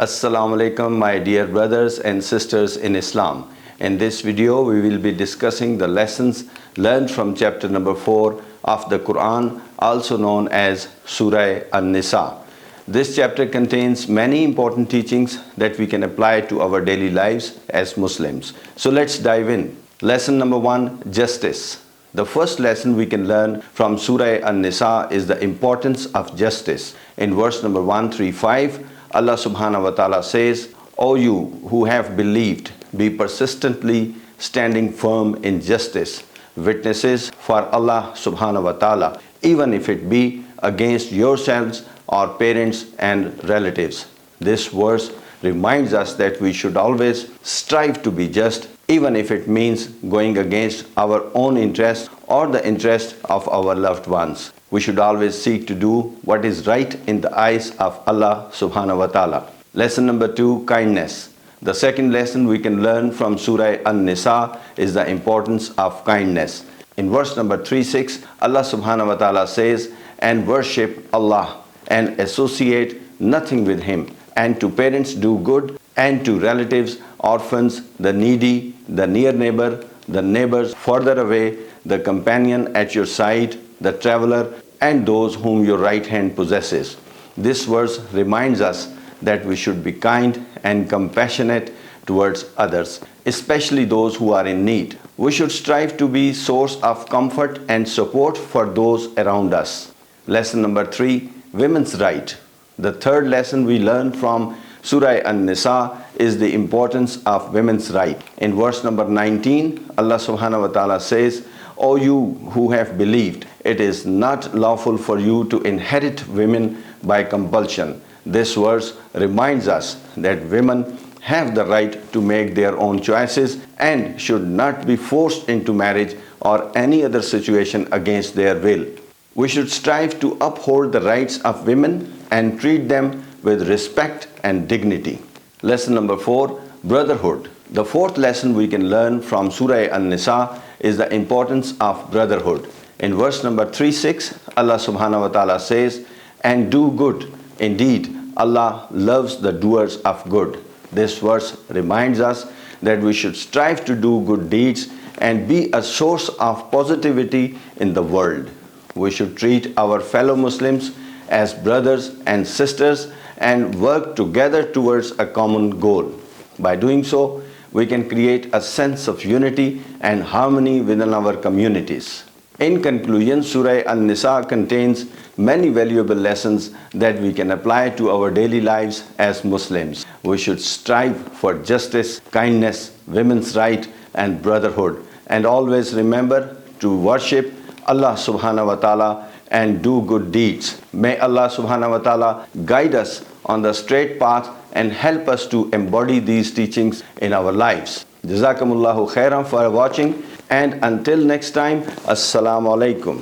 Assalamu alaikum, my dear brothers and sisters in Islam. In this video we will be discussing the lessons learned from chapter number 4 of the Quran, also known as Surah An-Nisa. This chapter contains many important teachings that we can apply to our daily lives as Muslims. So let's dive in. Lesson number 1, justice. The first lesson we can learn from Surah An-Nisa is the importance of justice. In verse number 135, Allah subhanahu wa ta'ala says, "O you who have believed, be persistently standing firm in justice, witnesses for Allah subhanahu wa ta'ala, even if it be against yourselves or parents and relatives." This verse reminds us that we should always strive to be just, even if it means going against our own interest or the interest of our loved ones. We should always seek to do what is right in the eyes of Allah subhanahu wa ta'ala. Lesson number 2, kindness. The second lesson we can learn from Surah An-Nisa is the importance of kindness. In verse number 36, Allah subhanahu wa ta'ala says, "And worship Allah and associate nothing with Him, and to parents do good, and to relatives, orphans, the needy, the near neighbor, the neighbors further away, the companion at your side, the traveler, and those whom your right hand possesses." This verse reminds us that we should be kind and compassionate towards others, especially those who are in need. We should strive to be source of comfort and support for those around us. Lesson number 3, women's right. The third lesson we learn from Surah An-Nisa is the importance of women's right. In verse number 19, Allah subhanahu wa ta'ala says, "O you who have believed, it is not lawful for you to inherit women by compulsion." This verse reminds us that women have the right to make their own choices and should not be forced into marriage or any other situation against their will. We should strive to uphold the rights of women and treat them with respect and dignity. Lesson number 4, brotherhood. The fourth lesson we can learn from Surah An-Nisa is the importance of brotherhood. In verse number 36, Allah subhanahu wa ta'ala says, "And do good. Indeed, Allah loves the doers of good." This verse reminds us that we should strive to do good deeds and be a source of positivity in the world. We should treat our fellow Muslims as brothers and sisters and work together towards a common goal. By doing so, we can create a sense of unity and harmony within our communities. In conclusion, Surah An-Nisa contains many valuable lessons that we can apply to our daily lives as Muslims. We should strive for justice, kindness, women's right, and brotherhood, and always remember to worship Allah subhanahu wa ta'ala and do good deeds. May Allah subhanahu wa ta'ala guide us on the straight path and help us to embody these teachings in our lives. Jazakumullahu khairan for watching, and until next time, Assalamu alaikum.